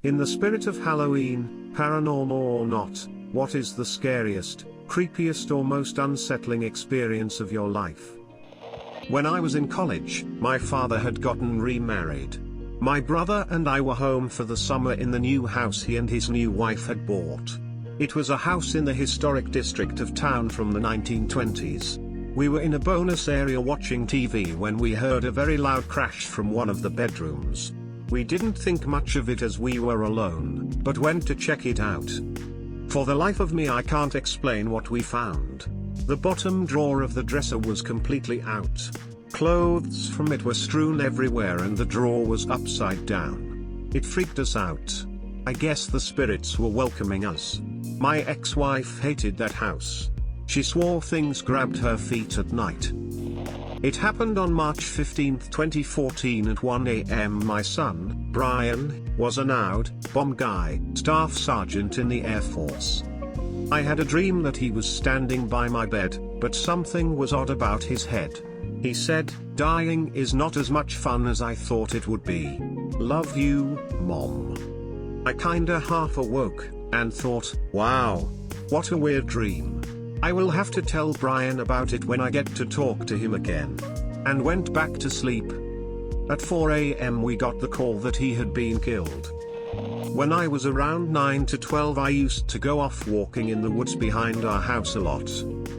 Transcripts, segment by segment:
In the spirit of Halloween, paranormal or not, what is the scariest, creepiest or most unsettling experience of your life? When I was in college, my father had gotten remarried. My brother and I were home for the summer in the new house he and his new wife had bought. It was a house in the historic district of town from the 1920s. We were in a bonus area watching TV when we heard a very loud crash from one of the bedrooms. We didn't think much of it as we were alone, but went to check it out. For the life of me I can't explain what we found. The bottom drawer of the dresser was completely out. Clothes from it were strewn everywhere and the drawer was upside down. It freaked us out. I guess the spirits were welcoming us. My ex-wife hated that house. She swore things grabbed her feet at night. It happened on March 15, 2014 at 1 a.m. My son, Brian, was an out, bomb guy, staff sergeant in the Air Force. I had a dream that he was standing by my bed, but something was odd about his head. He said, "Dying is not as much fun as I thought it would be. Love you, Mom." I kinda half awoke, and thought, wow, what a weird dream. I will have to tell Brian about it when I get to talk to him again. And went back to sleep. At 4 a.m. we got the call that he had been killed. When I was around 9 to 12 I used to go off walking in the woods behind our house a lot.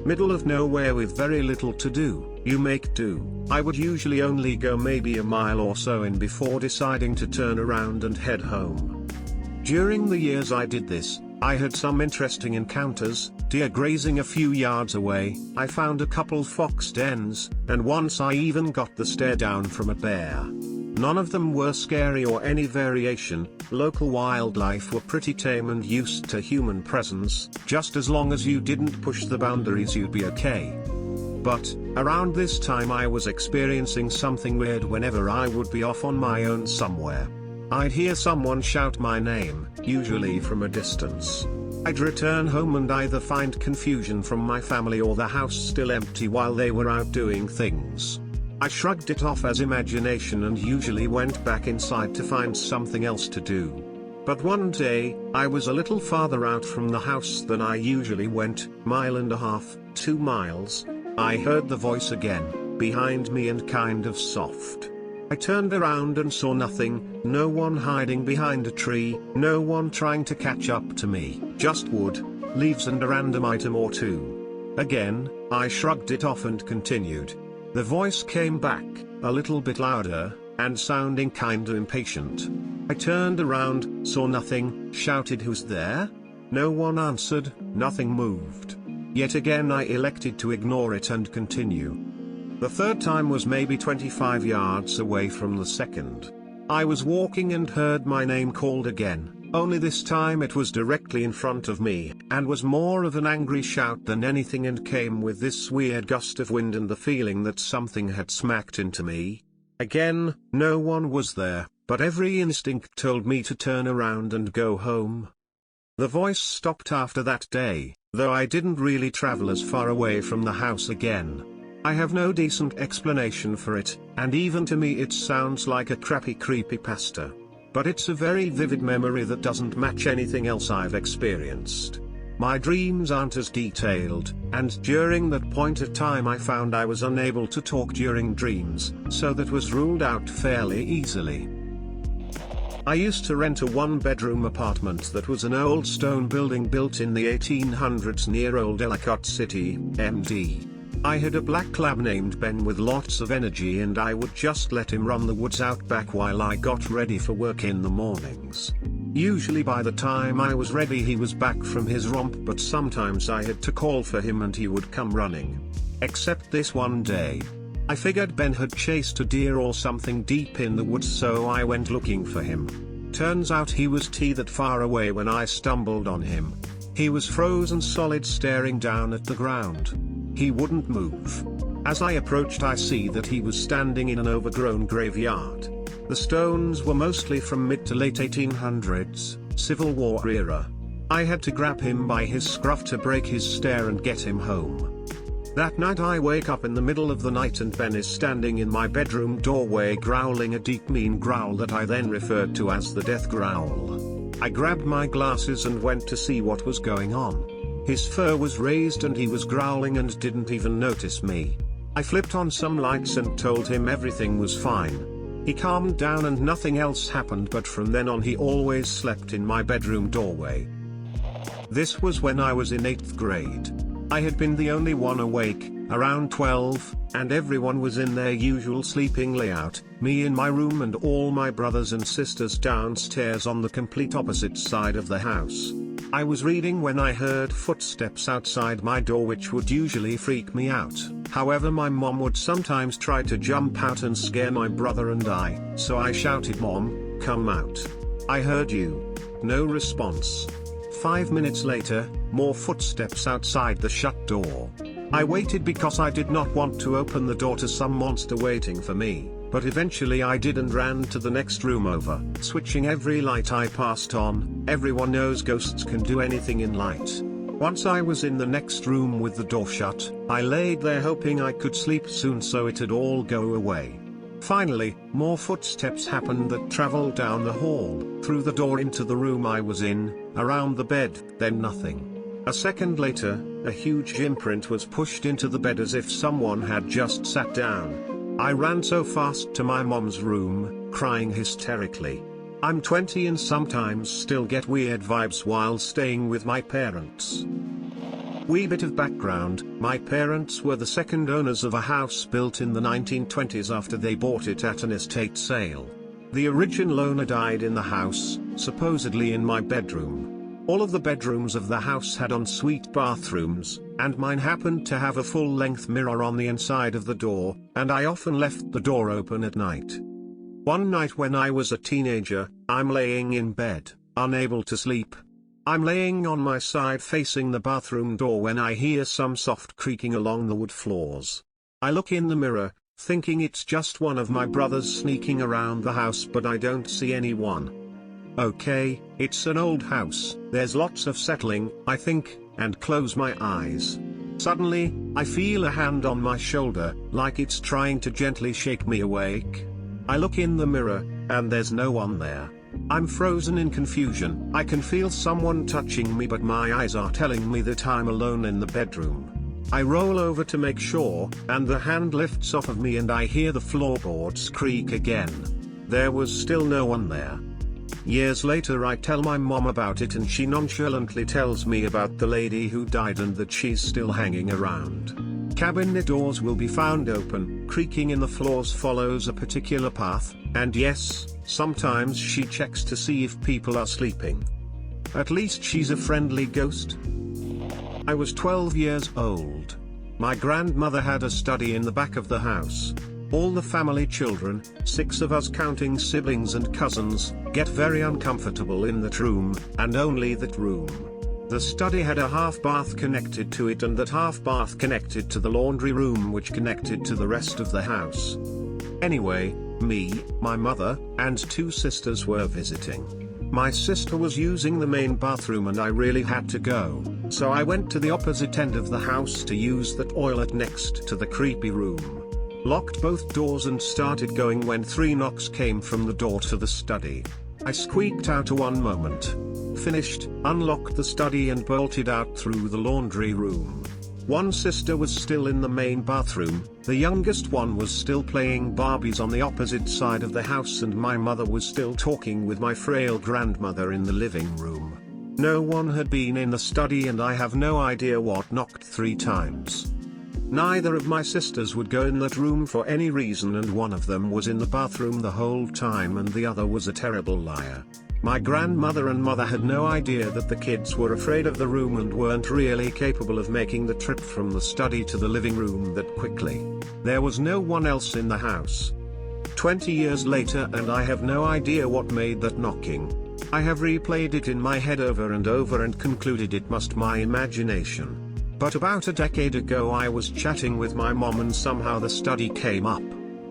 Middle of nowhere with very little to do, you make do. I would usually only go maybe a mile or so in before deciding to turn around and head home. During the years I did this, I had some interesting encounters. Deer grazing a few yards away, I found a couple fox dens, and once I even got the stare down from a bear. None of them were scary or any variation. Local wildlife were pretty tame and used to human presence. Just as long as you didn't push the boundaries you'd be okay. But, around this time I was experiencing something weird whenever I would be off on my own somewhere. I'd hear someone shout my name, usually from a distance. I'd return home and either find confusion from my family or the house still empty while they were out doing things. I shrugged it off as imagination and usually went back inside to find something else to do. But one day, I was a little farther out from the house than I usually went, 1.5 miles, 2 miles. I heard the voice again, behind me and kind of soft. I turned around and saw nothing, no one hiding behind a tree, no one trying to catch up to me, just wood, leaves and a random item or two. Again, I shrugged it off and continued. The voice came back, a little bit louder, and sounding kinda impatient. I turned around, saw nothing, shouted "Who's there?" No one answered, nothing moved. Yet again I elected to ignore it and continue. The third time was maybe 25 yards away from the second. I was walking and heard my name called again, only this time it was directly in front of me, and was more of an angry shout than anything and came with this weird gust of wind and the feeling that something had smacked into me. Again, no one was there, but every instinct told me to turn around and go home. The voice stopped after that day, though I didn't really travel as far away from the house again. I have no decent explanation for it, and even to me it sounds like a crappy creepypasta. But it's a very vivid memory that doesn't match anything else I've experienced. My dreams aren't as detailed, and during that point of time I found I was unable to talk during dreams, so that was ruled out fairly easily. I used to rent a one-bedroom apartment that was an old stone building built in the 1800s near Old Ellicott City, MD. I had a black lab named Ben with lots of energy and I would just let him run the woods out back while I got ready for work in the mornings. Usually by the time I was ready he was back from his romp, but sometimes I had to call for him and he would come running. Except this one day. I figured Ben had chased a deer or something deep in the woods, so I went looking for him. Turns out he was that far away when I stumbled on him. He was frozen solid, staring down at the ground. He wouldn't move. As I approached I see that he was standing in an overgrown graveyard. The stones were mostly from mid to late 1800s, Civil War era. I had to grab him by his scruff to break his stare and get him home. That night I wake up in the middle of the night and Ben is standing in my bedroom doorway growling a deep mean growl that I then referred to as the death growl. I grabbed my glasses and went to see what was going on. His fur was raised and he was growling and didn't even notice me. I flipped on some lights and told him everything was fine. He calmed down and nothing else happened, but from then on he always slept in my bedroom doorway. This was when I was in 8th grade. I had been the only one awake, around 12, and everyone was in their usual sleeping layout, me in my room and all my brothers and sisters downstairs on the complete opposite side of the house. I was reading when I heard footsteps outside my door, which would usually freak me out. However, my mom would sometimes try to jump out and scare my brother and I, so I shouted, "Mom, come out. I heard you." No response. 5 minutes later, more footsteps outside the shut door. I waited because I did not want to open the door to some monster waiting for me, but eventually I did and ran to the next room over, switching every light I passed on. Everyone knows ghosts can do anything in light. Once I was in the next room with the door shut, I laid there hoping I could sleep soon so it'd all go away. Finally, more footsteps happened that traveled down the hall, through the door into the room I was in, around the bed, then nothing. A second later, a huge imprint was pushed into the bed as if someone had just sat down. I ran so fast to my mom's room, crying hysterically. I'm 20 and sometimes still get weird vibes while staying with my parents. Wee bit of background, my parents were the second owners of a house built in the 1920s after they bought it at an estate sale. The original owner died in the house, supposedly in my bedroom. All of the bedrooms of the house had ensuite bathrooms, and mine happened to have a full-length mirror on the inside of the door, and I often left the door open at night. One night when I was a teenager, I'm laying in bed, unable to sleep. I'm laying on my side facing the bathroom door when I hear some soft creaking along the wood floors. I look in the mirror, thinking it's just one of my brothers sneaking around the house, but I don't see anyone. Okay, it's an old house, there's lots of settling, I think, and close my eyes. Suddenly, I feel a hand on my shoulder, like it's trying to gently shake me awake. I look in the mirror, and there's no one there. I'm frozen in confusion. I can feel someone touching me, but my eyes are telling me that I'm alone in the bedroom. I roll over to make sure, and the hand lifts off of me and I hear the floorboards creak again. There was still no one there. Years later I tell my mom about it and she nonchalantly tells me about the lady who died and that she's still hanging around. Cabinet doors will be found open, creaking in the floors follows a particular path, and yes, sometimes she checks to see if people are sleeping. At least she's a friendly ghost. I was 12 years old. My grandmother had a study in the back of the house. All the family children, 6 of us counting siblings and cousins, get very uncomfortable in that room, and only that room. The study had a half bath connected to it and that half bath connected to the laundry room which connected to the rest of the house. Anyway, me, my mother, and 2 sisters were visiting. My sister was using the main bathroom and I really had to go, so I went to the opposite end of the house to use the toilet next to the creepy room. Locked both doors and started going when 3 knocks came from the door to the study. I squeaked out a one moment. Finished, unlocked the study and bolted out through the laundry room. One sister was still in the main bathroom, the youngest one was still playing Barbies on the opposite side of the house, and my mother was still talking with my frail grandmother in the living room. No one had been in the study and I have no idea what knocked 3 times. Neither of my sisters would go in that room for any reason, and one of them was in the bathroom the whole time and the other was a terrible liar. My grandmother and mother had no idea that the kids were afraid of the room and weren't really capable of making the trip from the study to the living room that quickly. There was no one else in the house. 20 years later and I have no idea what made that knocking. I have replayed it in my head over and over and concluded it must my imagination. But about a decade ago I was chatting with my mom and somehow the study came up.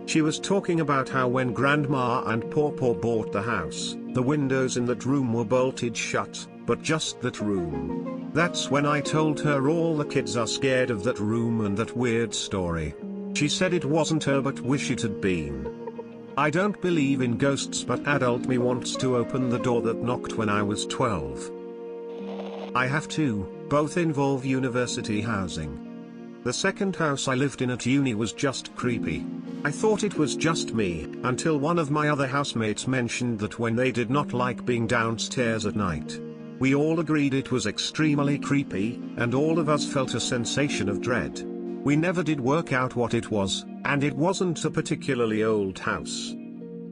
She was talking about how when Grandma and Pawpaw bought the house, the windows in that room were bolted shut, but just that room. That's when I told her all the kids are scared of that room and that weird story. She said it wasn't her but wish it had been. I don't believe in ghosts, but adult me wants to open the door that knocked when I was 12. I have two, both involve university housing. The second house I lived in at uni was just creepy. I thought it was just me, until one of my other housemates mentioned that when they did not like being downstairs at night. We all agreed it was extremely creepy, and all of us felt a sensation of dread. We never did work out what it was, and it wasn't a particularly old house.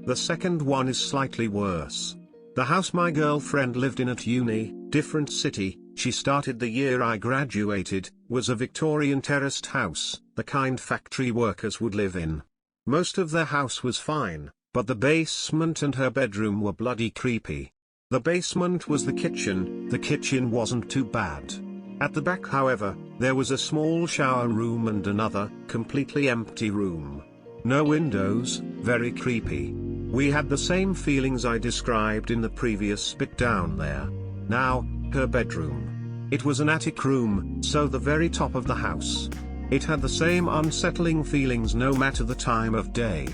The second one is slightly worse. The house my girlfriend lived in at uni, different city, she started the year I graduated, was a Victorian terraced house, the kind factory workers would live in. Most of their house was fine, but the basement and her bedroom were bloody creepy. The basement was the kitchen wasn't too bad. At the back, however, there was a small shower room and another, completely empty room. No windows, very creepy. We had the same feelings I described in the previous bit down there. Now, her bedroom. It was an attic room, so the very top of the house. It had the same unsettling feelings no matter the time of day.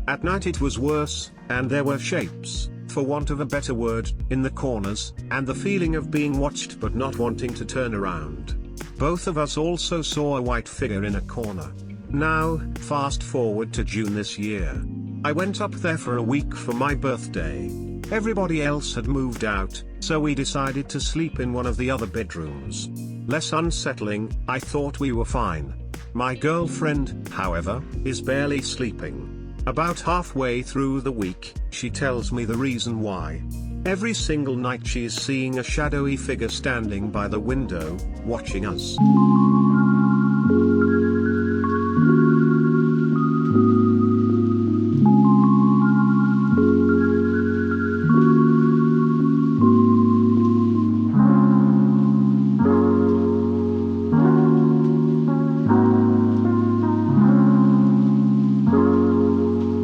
At night it was worse, and there were shapes, for want of a better word, in the corners, and the feeling of being watched but not wanting to turn around. Both of us also saw a white figure in a corner. Now, fast forward to June this year. I went up there for a week for my birthday. Everybody else had moved out, so we decided to sleep in one of the other bedrooms. Less unsettling, I thought we were fine. My girlfriend, however, is barely sleeping. About halfway through the week, she tells me the reason why. Every single night she is seeing a shadowy figure standing by the window, watching us.